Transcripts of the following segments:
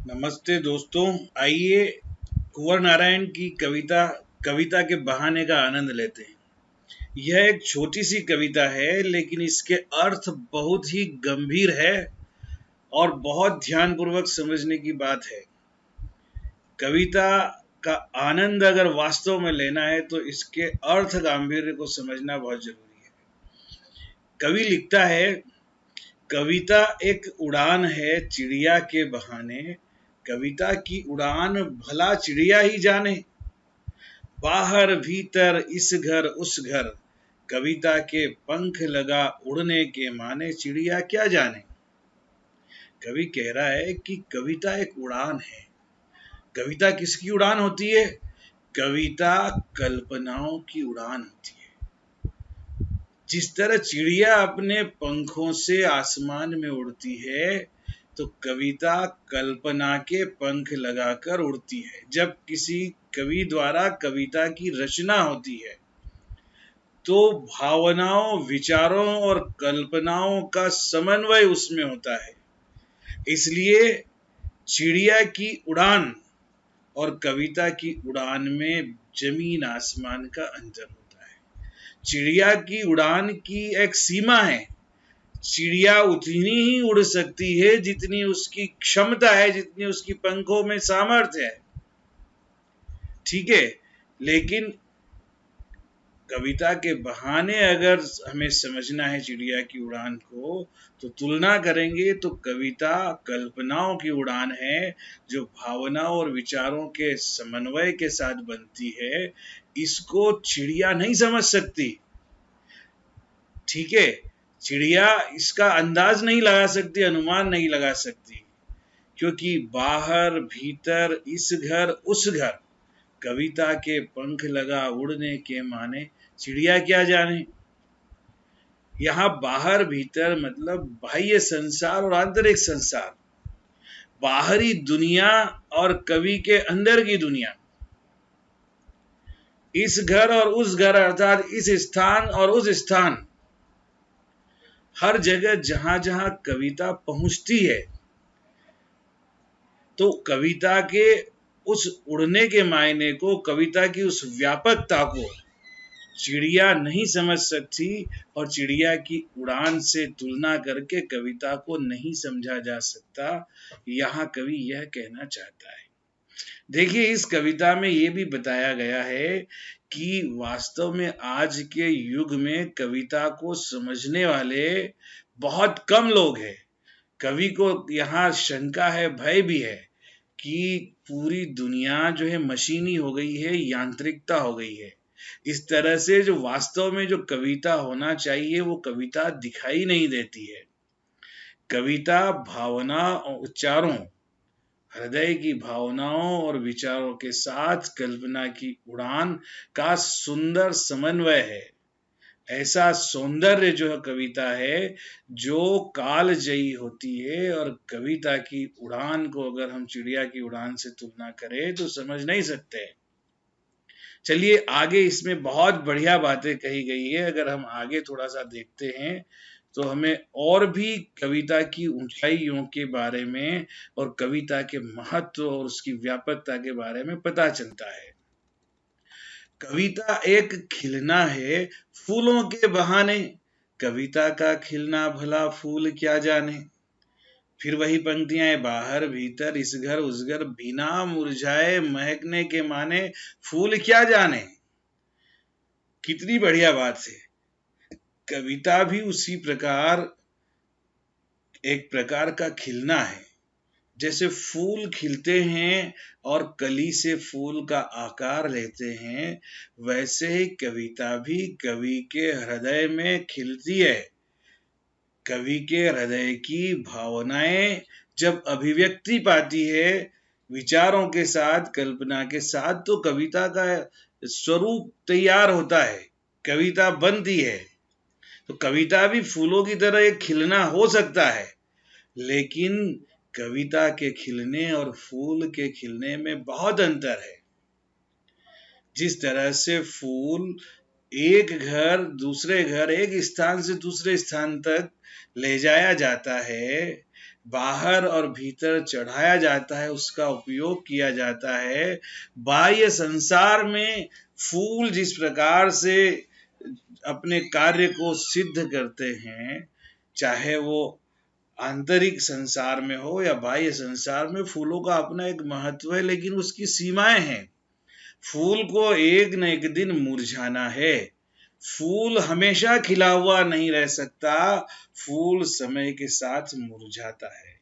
नमस्ते दोस्तों। आइए कुंवर नारायण की कविता कविता के बहाने का आनंद लेते हैं। यह एक छोटी सी कविता है, लेकिन इसके अर्थ बहुत ही गंभीर है और बहुत ध्यानपूर्वक समझने की बात है। कविता का आनंद अगर वास्तव में लेना है तो इसके अर्थ गांधीर्य को समझना बहुत जरूरी है। कवि लिखता है, कविता एक उड़ान है चिड़िया के बहाने, कविता की उड़ान भला चिड़िया ही जाने। बाहर भीतर इस घर उस घर, कविता के पंख लगा उड़ने के माने, चिड़िया क्या जाने। कवि कह रहा है कि कविता एक उड़ान है। कविता किसकी उड़ान होती है? कविता कल्पनाओं की उड़ान होती है। जिस तरह चिड़िया अपने पंखों से आसमान में उड़ती है, तो कविता कल्पना के पंख लगाकर उड़ती है। जब किसी कवि द्वारा कविता की रचना होती है तो भावनाओं, विचारों और कल्पनाओं का समन्वय उसमें होता है। इसलिए चिड़िया की उड़ान और कविता की उड़ान में जमीन आसमान का अंतर होता है। चिड़िया की उड़ान की एक सीमा है। चिड़िया उतनी ही उड़ सकती है जितनी उसकी क्षमता है, जितनी उसकी पंखों में सामर्थ्य है। ठीक है, लेकिन कविता के बहाने अगर हमें समझना है चिड़िया की उड़ान को, तो तुलना करेंगे तो कविता कल्पनाओं की उड़ान है, जो भावनाओं और विचारों के समन्वय के साथ बनती है। इसको चिड़िया नहीं समझ सकती। ठीक है, चिड़िया इसका अंदाज नहीं लगा सकती, अनुमान नहीं लगा सकती, क्योंकि बाहर भीतर इस घर उस घर, कविता के पंख लगा उड़ने के माने, चिड़िया क्या जाने। यहां बाहर भीतर मतलब बाह्य संसार और आंतरिक संसार, बाहरी दुनिया और कवि के अंदर की दुनिया। इस घर और उस घर अर्थात इस स्थान और उस स्थान, हर जगह जहां जहां कविता पहुंचती है, तो कविता के उस उड़ने के मायने को, कविता की उस व्यापकता को चिड़िया नहीं समझ सकती, और चिड़िया की उड़ान से तुलना करके कविता को नहीं समझा जा सकता। यहाँ कवि यह कहना चाहता है। देखिए, इस कविता में यह भी बताया गया है कि वास्तव में आज के युग में कविता को समझने वाले बहुत कम लोग हैं। कवि को यहाँ शंका है, भय भी है कि पूरी दुनिया जो है मशीनी हो गई है, यांत्रिकता हो गई है। इस तरह से जो वास्तव में जो कविता होना चाहिए वो कविता दिखाई नहीं देती है। कविता भावना और विचारों, हृदय की भावनाओं और विचारों के साथ कल्पना की उड़ान का सुंदर समन्वय है। ऐसा सौंदर्य जो है कविता है, जो कालजयी होती है। और कविता की उड़ान को अगर हम चिड़िया की उड़ान से तुलना करें तो समझ नहीं सकते। चलिए आगे, इसमें बहुत बढ़िया बातें कही गई है। अगर हम आगे थोड़ा सा देखते हैं तो हमें और भी कविता की ऊंचाइयों के बारे में और कविता के महत्व और उसकी व्यापकता के बारे में पता चलता है। कविता एक खिलना है फूलों के बहाने, कविता का खिलना भला फूल क्या जाने। फिर वही पंक्तियां हैं, बाहर भीतर इस घर उस घर, बिना मुरझाए महकने के माने, फूल क्या जाने। कितनी बढ़िया बात है। कविता भी उसी प्रकार एक प्रकार का खिलना है। जैसे फूल खिलते हैं और कली से फूल का आकार लेते हैं, वैसे ही कविता भी कवि के हृदय में खिलती है। कवि के हृदय की भावनाएं जब अभिव्यक्ति पाती है विचारों के साथ, कल्पना के साथ, तो कविता का स्वरूप तैयार होता है, कविता बनती है। तो कविता भी फूलों की तरह एक खिलना हो सकता है, लेकिन कविता के खिलने और फूल के खिलने में बहुत अंतर है। जिस तरह से फूल एक घर दूसरे घर, एक स्थान से दूसरे स्थान तक ले जाया जाता है, बाहर और भीतर चढ़ाया जाता है, उसका उपयोग किया जाता है। बाह्य संसार में फूल जिस प्रकार से अपने कार्य को सिद्ध करते हैं, चाहे वो आंतरिक संसार में हो या बाह्य संसार में, फूलों का अपना एक महत्व है, लेकिन उसकी सीमाएं हैं। फूल को एक न एक दिन मुरझाना है। फूल हमेशा खिला हुआ नहीं रह सकता, फूल समय के साथ मुरझाता है।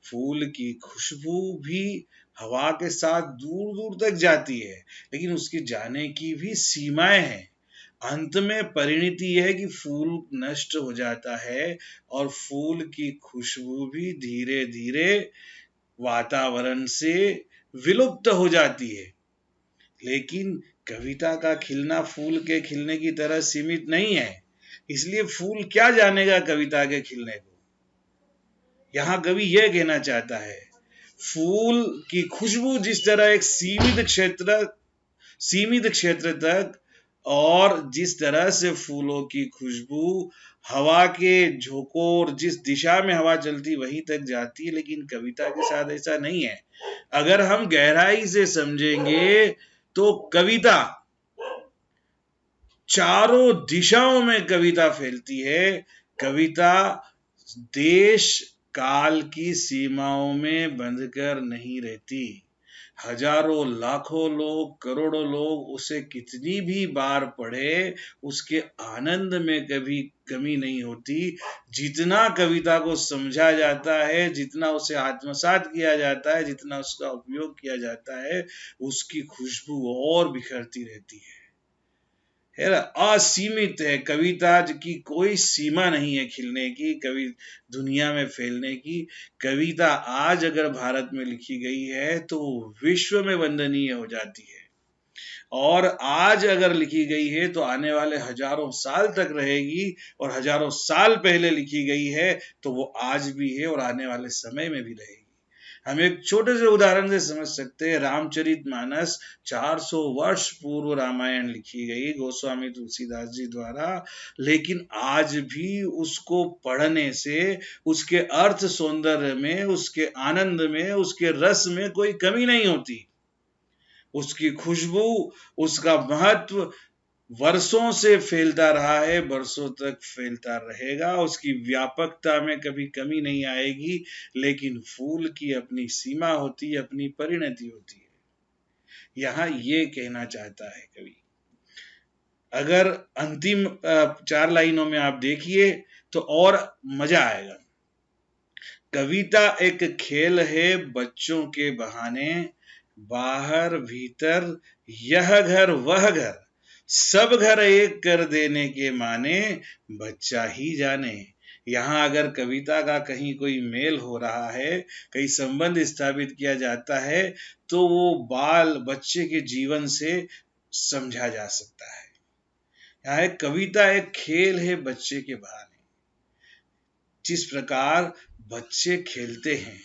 फूल की खुशबू भी हवा के साथ दूर दूर तक जाती है, लेकिन उसकी जाने की भी सीमाएं हैं। अंत में परिणति यह है कि फूल नष्ट हो जाता है और फूल की खुशबू भी धीरे धीरे वातावरण से विलुप्त हो जाती है। लेकिन कविता का खिलना फूल के खिलने की तरह सीमित नहीं है। इसलिए फूल क्या जानेगा कविता के खिलने को। यहां कवि यह कहना चाहता है, फूल की खुशबू जिस तरह एक सीमित क्षेत्र तक, और जिस तरह से फूलों की खुशबू हवा के झोंकोर जिस दिशा में हवा चलती वहीं तक जाती है, लेकिन कविता के साथ ऐसा नहीं है। अगर हम गहराई से समझेंगे तो कविता चारों दिशाओं में कविता फैलती है। कविता देश काल की सीमाओं में बंधकर नहीं रहती। हजारों लाखों लोग, करोड़ों लोग उसे कितनी भी बार पढ़े, उसके आनंद में कभी कमी नहीं होती। जितना कविता को समझा जाता है, जितना उसे आत्मसात किया जाता है, जितना उसका उपयोग किया जाता है, उसकी खुशबू और बिखरती रहती है ना। असीमित है कविता की, कोई सीमा नहीं है खिलने की, कवि दुनिया में फैलने की। कविता आज अगर भारत में लिखी गई है तो विश्व में वंदनीय हो जाती है, और आज अगर लिखी गई है तो आने वाले हजारों साल तक रहेगी, और हजारों साल पहले लिखी गई है तो वो आज भी है और आने वाले समय में भी रहेगी। हम एक छोटे से उदाहरण से समझ सकते हैं। रामचरितमानस 400 वर्ष पूर्व रामायण लिखी गई गोस्वामी तुलसीदास जी द्वारा, लेकिन आज भी उसको पढ़ने से उसके अर्थ सौंदर्य में, उसके आनंद में, उसके रस में कोई कमी नहीं होती। उसकी खुशबू, उसका महत्व वर्षों से फैलता रहा है, वर्षों तक फैलता रहेगा। उसकी व्यापकता में कभी कमी नहीं आएगी, लेकिन फूल की अपनी सीमा होती है, अपनी परिणति होती है। यहां ये कहना चाहता है कवि। अगर अंतिम 4 लाइनों में आप देखिए तो और मजा आएगा। कविता एक खेल है बच्चों के बहाने, बाहर भीतर यह घर वह घर, सब घर एक कर देने के माने, बच्चा ही जाने। यहाँ अगर कविता का कहीं कोई मेल हो रहा है, कहीं संबंध स्थापित किया जाता है, तो वो बाल बच्चे के जीवन से समझा जा सकता है। यहाँ एक कविता एक खेल है बच्चे के बहाने। जिस प्रकार बच्चे खेलते हैं,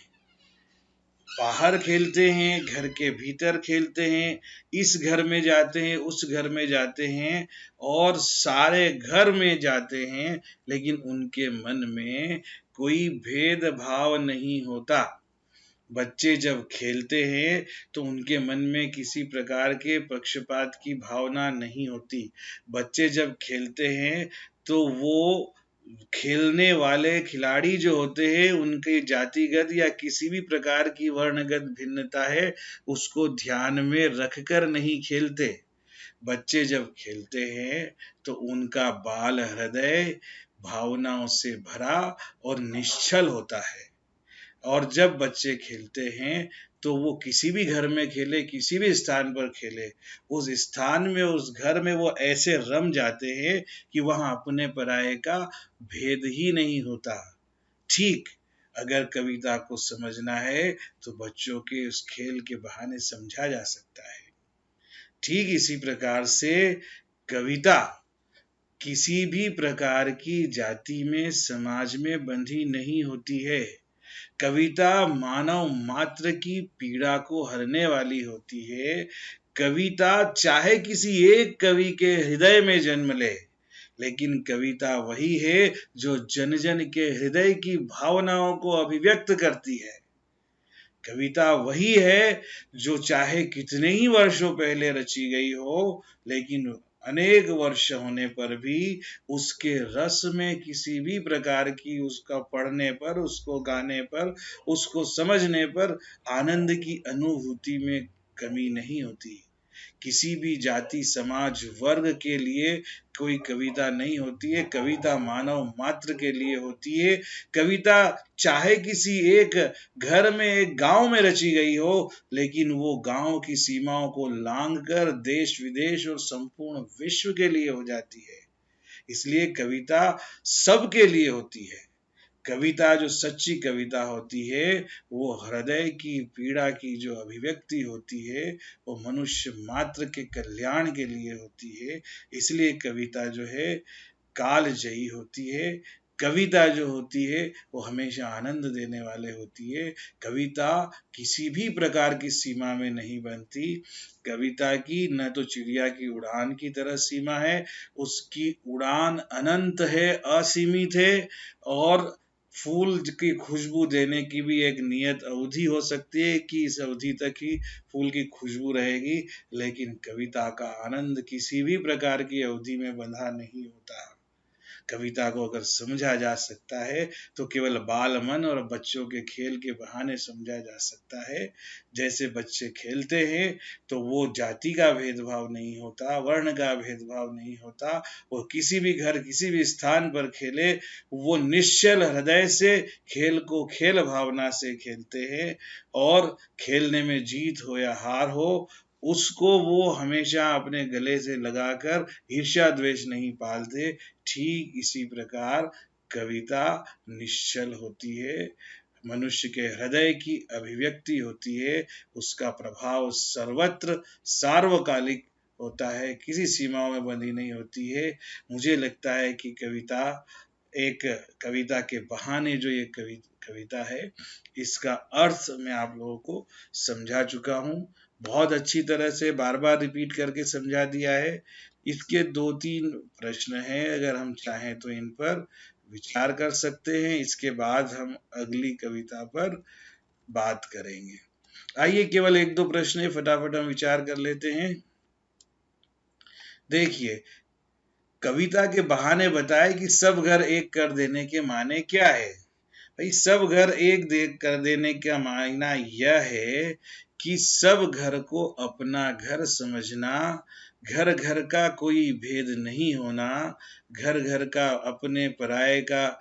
बाहर खेलते हैं, घर के भीतर खेलते हैं, इस घर में जाते हैं, उस घर में जाते हैं, और सारे घर में जाते हैं, लेकिन उनके मन में कोई भेदभाव नहीं होता। बच्चे जब खेलते हैं तो उनके मन में किसी प्रकार के पक्षपात की भावना नहीं होती। बच्चे जब खेलते हैं तो वो खेलने वाले खिलाड़ी जो होते हैं, उनके जातिगत या किसी भी प्रकार की वर्णगत भिन्नता है, उसको ध्यान में रखकर नहीं खेलते। बच्चे जब खेलते हैं तो उनका बाल हृदय भावनाओं से भरा और निश्चल होता है। और जब बच्चे खेलते हैं तो वो किसी भी घर में खेले, किसी भी स्थान पर खेले, उस स्थान में, उस घर में वो ऐसे रम जाते हैं कि वहां अपने पराये का भेद ही नहीं होता। ठीक अगर कविता को समझना है तो बच्चों के उस खेल के बहाने समझा जा सकता है। ठीक इसी प्रकार से कविता किसी भी प्रकार की जाति में, समाज में बंधी नहीं होती है। कविता मानव मात्र की पीड़ा को हरने वाली होती है। कविता चाहे किसी एक कवि के हृदय में जन्म ले, लेकिन कविता वही है जो जन जन के हृदय की भावनाओं को अभिव्यक्त करती है। कविता वही है जो चाहे कितने ही वर्षों पहले रची गई हो, लेकिन अनेक वर्ष होने पर भी उसके रस में किसी भी प्रकार की, उसका पढ़ने पर, उसको गाने पर, उसको समझने पर आनंद की अनुभूति में कमी नहीं होती। किसी भी जाति, समाज, वर्ग के लिए कोई कविता नहीं होती है। कविता मानव मात्र के लिए होती है। कविता चाहे किसी एक घर में, एक गांव में रची गई हो, लेकिन वो गांव की सीमाओं को लांघकर देश विदेश और संपूर्ण विश्व के लिए हो जाती है। इसलिए कविता सबके लिए होती है। कविता जो सच्ची कविता होती है, वो हृदय की पीड़ा की जो अभिव्यक्ति होती है, वो मनुष्य मात्र के कल्याण के लिए होती है। इसलिए कविता जो है कालजयी होती है। कविता जो होती है वो हमेशा आनंद देने वाले होती है। कविता किसी भी प्रकार की सीमा में नहीं बनती। कविता की न तो चिड़िया की उड़ान की तरह सीमा है, उसकी उड़ान अनंत है, असीमित है। और फूल की खुशबू देने की भी एक नियत अवधि हो सकती है कि इस अवधि तक ही फूल की खुशबू रहेगी, लेकिन कविता का आनंद किसी भी प्रकार की अवधि में बंधा नहीं होता। कविता को अगर समझा जा सकता है तो केवल बाल मन और बच्चों के खेल के बहाने समझा जा सकता है। जैसे बच्चे खेलते हैं तो वो जाति का भेदभाव नहीं होता, वर्ण का भेदभाव नहीं होता। वो किसी भी घर, किसी भी स्थान पर खेले, वो निश्चल हृदय से खेल को खेल भावना से खेलते हैं। और खेलने में जीत हो या हार हो, उसको वो हमेशा अपने गले से लगाकर ईर्ष्या द्वेष नहीं पालते। ठीक इसी प्रकार कविता निश्चल होती है, मनुष्य के हृदय की अभिव्यक्ति होती है। उसका प्रभाव सर्वत्र सार्वकालिक होता है, किसी सीमाओं में बंधी नहीं होती है। मुझे लगता है कि कविता एक, कविता के बहाने जो ये कविता है, इसका अर्थ मैं आप लोगों को समझा चुका हूँ। बहुत अच्छी तरह से बार बार रिपीट करके समझा दिया है। इसके 2-3 प्रश्न हैं, अगर हम चाहें तो इन पर विचार कर सकते हैं। इसके बाद हम अगली कविता पर बात करेंगे। आइए केवल 1-2 प्रश्न है, फटाफट हम विचार कर लेते हैं। देखिए, कविता के बहाने बताए कि सब घर एक कर देने के माने क्या है। भाई, सब घर एक कर देने का मायना यह है कि सब घर को अपना घर समझना, घर घर का कोई भेद नहीं होना, घर घर का, अपने पराये का,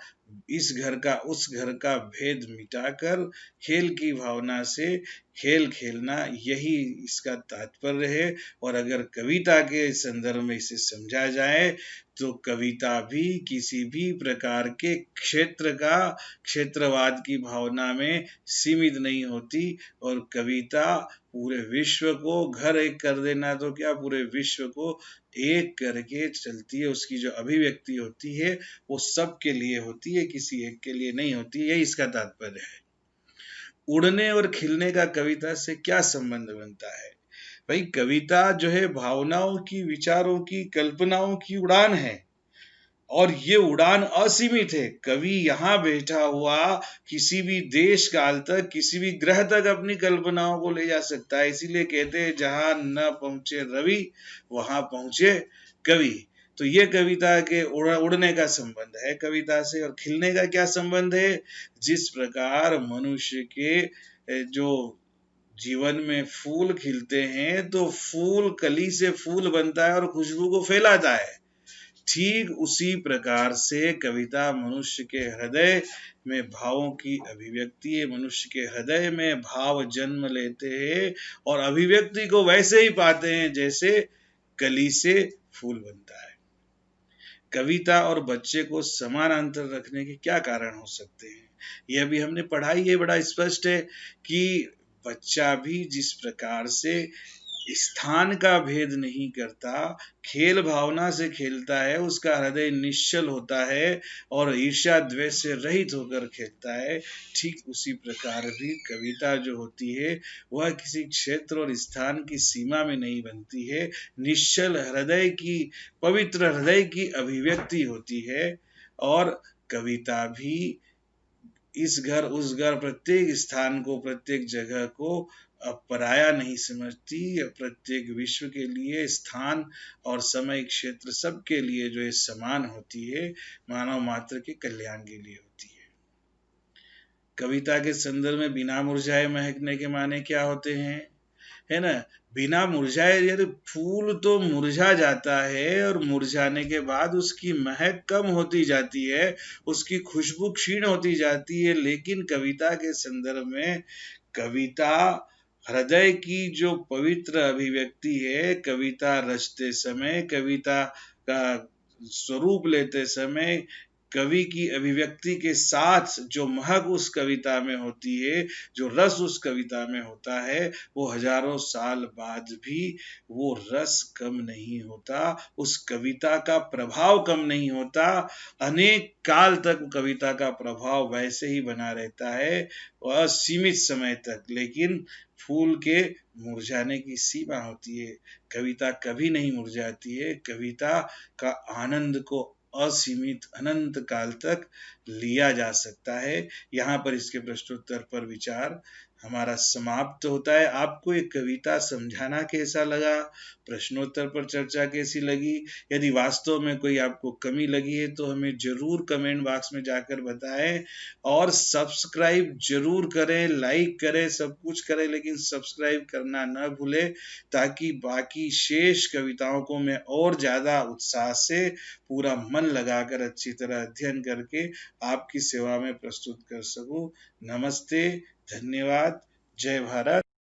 इस घर का उस घर का भेद मिटाकर खेल की भावना से खेल खेलना, यही इसका तात्पर्य है। और अगर कविता के संदर्भ में इसे समझा जाए तो कविता भी किसी भी प्रकार के क्षेत्रवाद की भावना में सीमित नहीं होती। और कविता पूरे विश्व को घर एक कर देना तो क्या, पूरे विश्व को एक करके चलती है। उसकी जो अभिव्यक्ति होती है वो सबके लिए होती है, किसी एक के लिए नहीं होती। यही इसका तात्पर्य है। उड़ने और खिलने का कविता से क्या संबंध बनता है? भाई, कविता जो है भावनाओं की, विचारों की, कल्पनाओं की उड़ान है, और ये उड़ान असीमित है। कवि यहाँ बैठा हुआ किसी भी देश काल तक, किसी भी ग्रह तक अपनी कल्पनाओं को ले जा सकता है। इसीलिए कहते हैं जहां न पहुंचे रवि वहां पहुंचे कवि। तो ये कविता के उड़ने का संबंध है कविता से। और खिलने का क्या संबंध है? जिस प्रकार मनुष्य के जो जीवन में फूल खिलते हैं तो फूल, कली से फूल बनता है और खुशबू को फैलाता है, ठीक उसी प्रकार से कविता मनुष्य के हृदय में भावों की अभिव्यक्ति है। मनुष्य के हृदय में भाव जन्म लेते हैं और अभिव्यक्ति को वैसे ही पाते हैं जैसे कली से फूल बनता है। कविता और बच्चे को समानांतर रखने के क्या कारण हो सकते हैं? यह भी हमने पढ़ा ही है, बड़ा स्पष्ट है कि बच्चा भी जिस प्रकार से स्थान का भेद नहीं करता, खेल भावना से खेलता है, उसका हृदय निश्चल होता है और ईर्ष्या द्वेष से रहित होकर खेलता है। ठीक उसी प्रकार भी कविता जो होती है वह किसी क्षेत्र और स्थान की सीमा में नहीं बनती है, निश्चल हृदय की, पवित्र हृदय की अभिव्यक्ति होती है। और कविता भी इस घर उस घर, प्रत्येक स्थान को, प्रत्येक जगह को पराया नहीं समझती। प्रत्येक विश्व के लिए स्थान और समय क्षेत्र सबके लिए जो है समान होती है, मानव मात्र के कल्याण के लिए होती है। कविता के संदर्भ में बिना मुरझाए महकने के माने क्या होते हैं, है ना। बिना मुरझाए, यानी फूल तो मुरझा जाता है और मुरझाने के बाद उसकी महक कम होती जाती है, उसकी खुशबू क्षीण होती जाती है। लेकिन कविता के संदर्भ में, कविता हृदय की जो पवित्र अभिव्यक्ति है, कविता रचते समय, कविता का स्वरूप लेते समय, कवि की अभिव्यक्ति के साथ जो महक उस कविता में होती है, जो रस उस कविता में होता है, वो हजारों साल बाद भी वो रस कम नहीं होता, उस कविता का प्रभाव कम नहीं होता। अनेक काल तक कविता का प्रभाव वैसे ही बना रहता है, असीमित समय तक। लेकिन फूल के मुरझाने की सीमा होती है, कविता कभी नहीं मुरझाती है। कविता का आनंद को असीमित अनंत काल तक लिया जा सकता है। यहाँ पर इसके प्रश्नोत्तर पर विचार हमारा समाप्त होता है। आपको ये कविता समझाना कैसा लगा, प्रश्नोत्तर पर चर्चा कैसी लगी? यदि वास्तव में कोई आपको कमी लगी है तो हमें जरूर कमेंट बॉक्स में जाकर बताएं, और सब्सक्राइब जरूर करें, लाइक करें, सब कुछ करें, लेकिन सब्सक्राइब करना न भूलें, ताकि बाकी शेष कविताओं को मैं और ज़्यादा उत्साह से, पूरा मन लगाकर, अच्छी तरह अध्ययन करके आपकी सेवा में प्रस्तुत कर सकूं। नमस्ते, धन्यवाद, जय भारत।